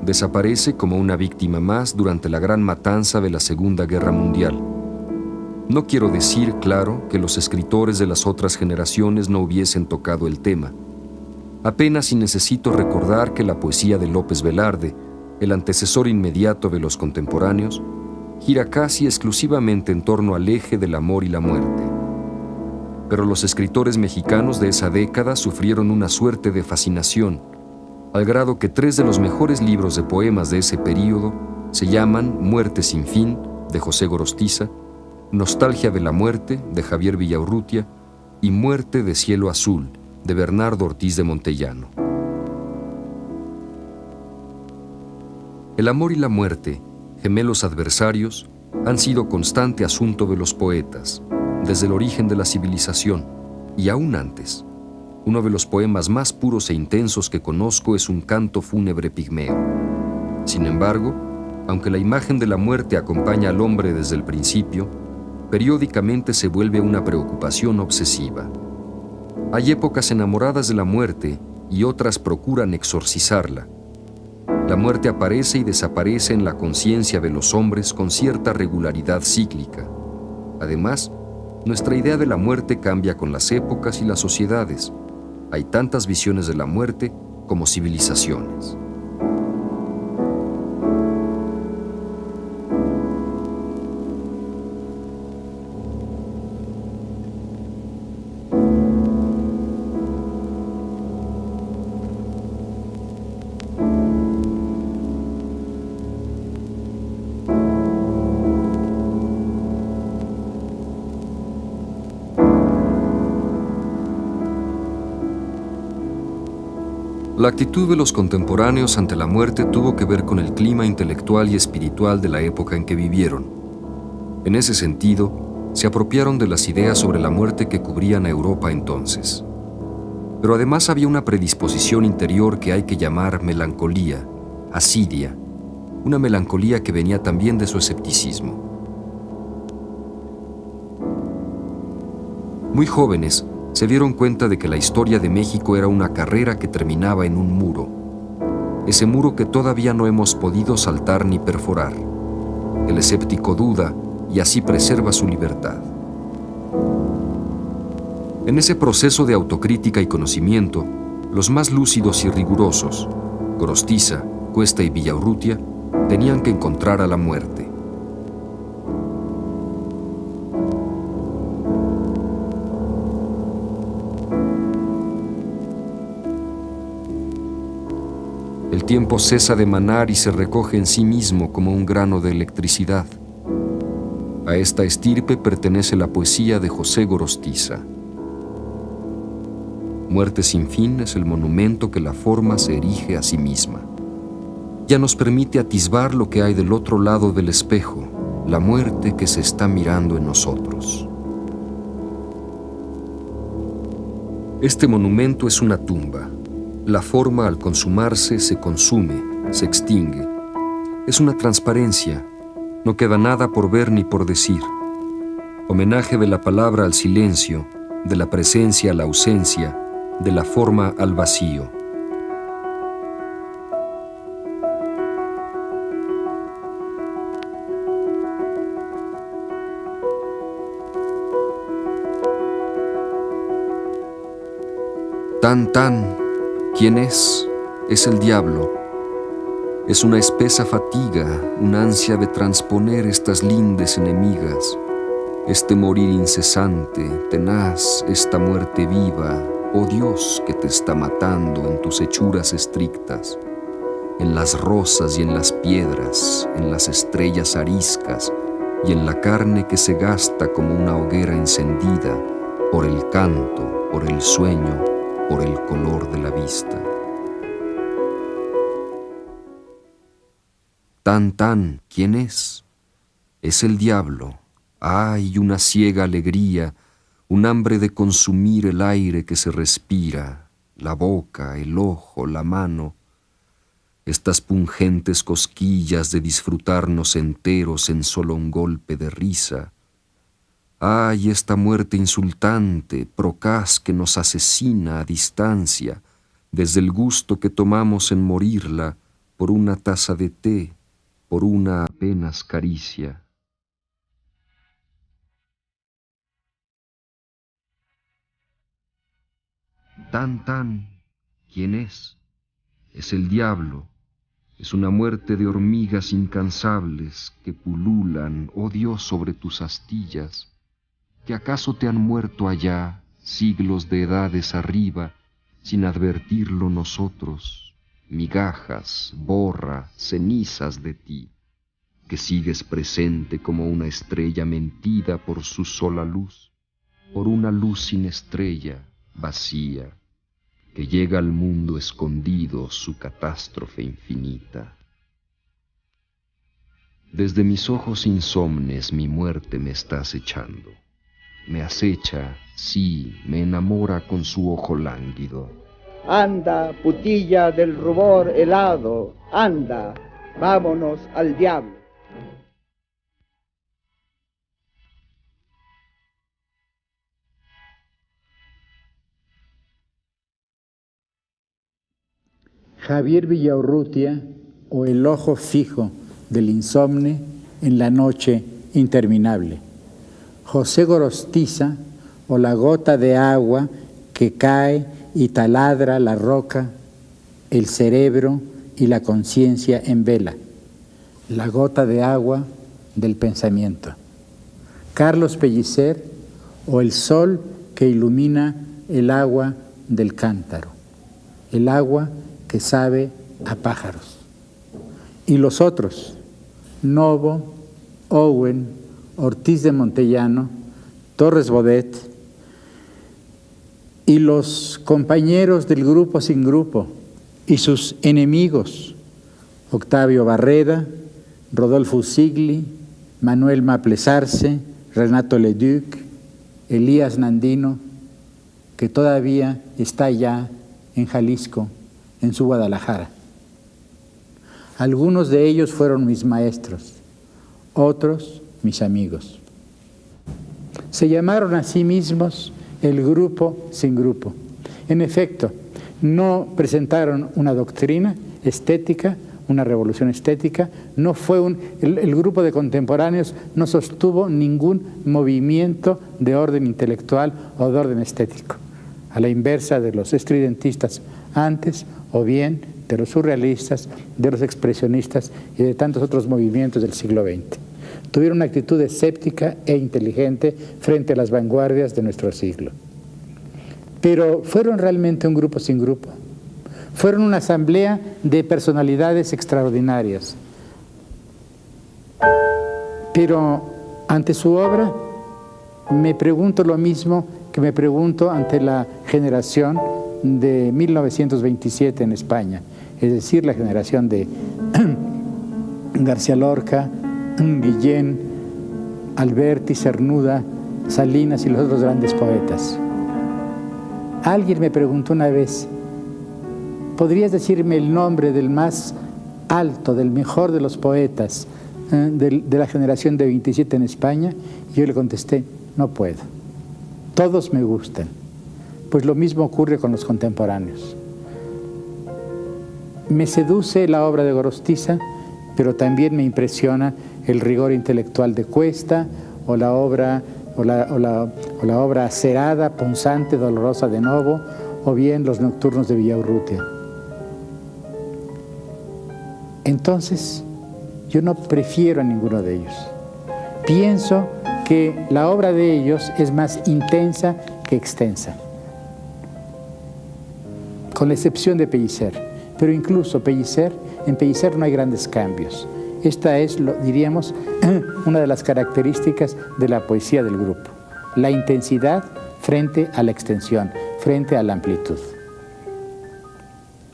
B: Desaparece como una víctima más durante la gran matanza de la Segunda Guerra Mundial. No quiero decir, claro, que los escritores de las otras generaciones no hubiesen tocado el tema. Apenas si necesito recordar que la poesía de López Velarde, el antecesor inmediato de los contemporáneos, gira casi exclusivamente en torno al eje del amor y la muerte. Pero los escritores mexicanos de esa década sufrieron una suerte de fascinación, al grado que 3 de los mejores libros de poemas de ese período se llaman Muerte sin fin, de José Gorostiza, Nostalgia de la muerte, de Javier Villaurrutia, y Muerte de cielo azul, de Bernardo Ortiz de Montellano. El amor y la muerte, gemelos adversarios, han sido constante asunto de los poetas, desde el origen de la civilización, y aún antes. Uno de los poemas más puros e intensos que conozco es un canto fúnebre pigmeo. Sin embargo, aunque la imagen de la muerte acompaña al hombre desde el principio, periódicamente se vuelve una preocupación obsesiva. Hay épocas enamoradas de la muerte y otras procuran exorcizarla. La muerte aparece y desaparece en la conciencia de los hombres con cierta regularidad cíclica. Además, nuestra idea de la muerte cambia con las épocas y las sociedades. Hay tantas visiones de la muerte como civilizaciones. La actitud de los contemporáneos ante la muerte tuvo que ver con el clima intelectual y espiritual de la época en que vivieron. En ese sentido, se apropiaron de las ideas sobre la muerte que cubrían a Europa entonces. Pero además había una predisposición interior que hay que llamar melancolía, asidia, una melancolía que venía también de su escepticismo. Muy jóvenes, se dieron cuenta de que la historia de México era una carrera que terminaba en un muro, ese muro que todavía no hemos podido saltar ni perforar. El escéptico duda y así preserva su libertad. En ese proceso de autocrítica y conocimiento, los más lúcidos y rigurosos, Gorostiza, Cuesta y Villaurrutia, tenían que encontrar a la muerte. El tiempo cesa de manar y se recoge en sí mismo como un grano de electricidad. A esta estirpe pertenece la poesía de José Gorostiza. Muerte sin fin es el monumento que la forma se erige a sí misma. Ya nos permite atisbar lo que hay del otro lado del espejo, la muerte que se está mirando en nosotros. Este monumento es una tumba. La forma al consumarse se consume, se extingue. Es una transparencia, no queda nada por ver ni por decir. Homenaje de la palabra al silencio, de la presencia a la ausencia, de la forma al vacío. Tan, ¿quién es? Es el diablo. Es una espesa fatiga, una ansia de transponer estas lindes enemigas, este morir incesante, tenaz, esta muerte viva, oh Dios que te está matando en tus hechuras estrictas, en las rosas y en las piedras, en las estrellas ariscas y en la carne que se gasta como una hoguera encendida por el canto, por el sueño, por el color de la vista. Tan, tan, ¿quién es? Es el diablo. Hay una ciega alegría, un hambre de consumir el aire que se respira, la boca, el ojo, la mano, estas pungentes cosquillas de disfrutarnos enteros en solo un golpe de risa. Ay, esta muerte insultante, procaz que nos asesina a distancia, desde el gusto que tomamos en morirla por una taza de té, por una apenas caricia. Tan, tan, ¿quién es? Es el diablo. Es una muerte de hormigas incansables que pululan, oh Dios, sobre tus astillas, que acaso te han muerto allá, siglos de edades arriba, sin advertirlo nosotros, migajas, borra, cenizas de ti, que sigues presente como una estrella mentida por su sola luz, por una luz sin estrella, vacía, que llega al mundo escondido su catástrofe infinita. Desde mis ojos insomnes mi muerte me está acechando. Me acecha, sí, me enamora con su ojo lánguido.
E: Anda, putilla del rubor helado, anda, vámonos al diablo.
A: Javier Villaurrutia o El ojo fijo del insomne en la noche interminable. José Gorostiza o La gota de agua que cae y taladra la roca, el cerebro y la conciencia en vela. La gota de agua del pensamiento. Carlos Pellicer o El sol que ilumina el agua del cántaro. El agua que sabe a pájaros. Y los otros, Novo, Owen, Ortiz de Montellano, Torres Bodet, y los compañeros del grupo sin grupo, y sus enemigos, Octavio Barreda, Rodolfo Sigli, Manuel Maplesarce, Renato Leduc, Elías Nandino, que todavía está allá en Jalisco, en su Guadalajara. Algunos de ellos fueron mis maestros, otros mis amigos. Se llamaron a sí mismos el grupo sin grupo. En efecto, no presentaron una doctrina estética, una revolución estética, no fue el grupo de contemporáneos no sostuvo ningún movimiento de orden intelectual o de orden estético, a la inversa de los estridentistas antes, o bien de los surrealistas, de los expresionistas y de tantos otros movimientos del siglo XX. Tuvieron una actitud escéptica e inteligente frente a las vanguardias de nuestro siglo. Pero fueron realmente un grupo sin grupo. Fueron una asamblea de personalidades extraordinarias. Pero ante su obra me pregunto lo mismo que me pregunto ante la generación de 1927 en España, es decir, la generación de García Lorca, Guillén, Alberti, Cernuda, Salinas y los otros grandes poetas. Alguien me preguntó una vez, ¿podrías decirme el nombre del más alto, del mejor de los poetas de la generación de 27 en España? Y yo le contesté, no puedo. Todos me gustan. Pues lo mismo ocurre con los contemporáneos. Me seduce la obra de Gorostiza, pero también me impresiona el rigor intelectual de Cuesta o la obra acerada, punzante, dolorosa de Novo, o bien los nocturnos de Villaurrutia. Entonces, yo no prefiero a ninguno de ellos. Pienso que la obra de ellos es más intensa que extensa, con la excepción de Pellicer. Pero incluso en Pellicer no hay grandes cambios. Esta es, diríamos, una de las características de la poesía del grupo. La intensidad frente a la extensión, frente a la amplitud.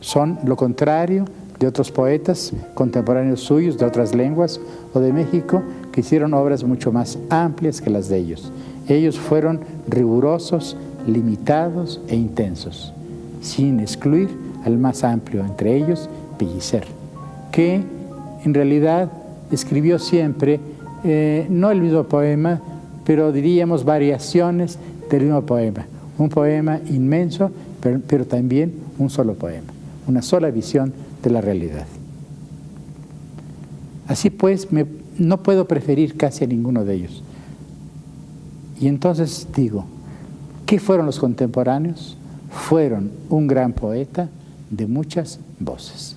A: Son lo contrario de otros poetas contemporáneos suyos de otras lenguas o de México que hicieron obras mucho más amplias que las de ellos. Ellos fueron rigurosos, limitados e intensos, sin excluir al más amplio entre ellos, Pellicer, que en realidad escribió siempre, no el mismo poema, pero diríamos variaciones del mismo poema. Un poema inmenso, pero también un solo poema, una sola visión de la realidad. Así pues, no puedo preferir casi a ninguno de ellos. Y entonces digo, ¿qué fueron los contemporáneos? Fueron un gran poeta de muchas voces.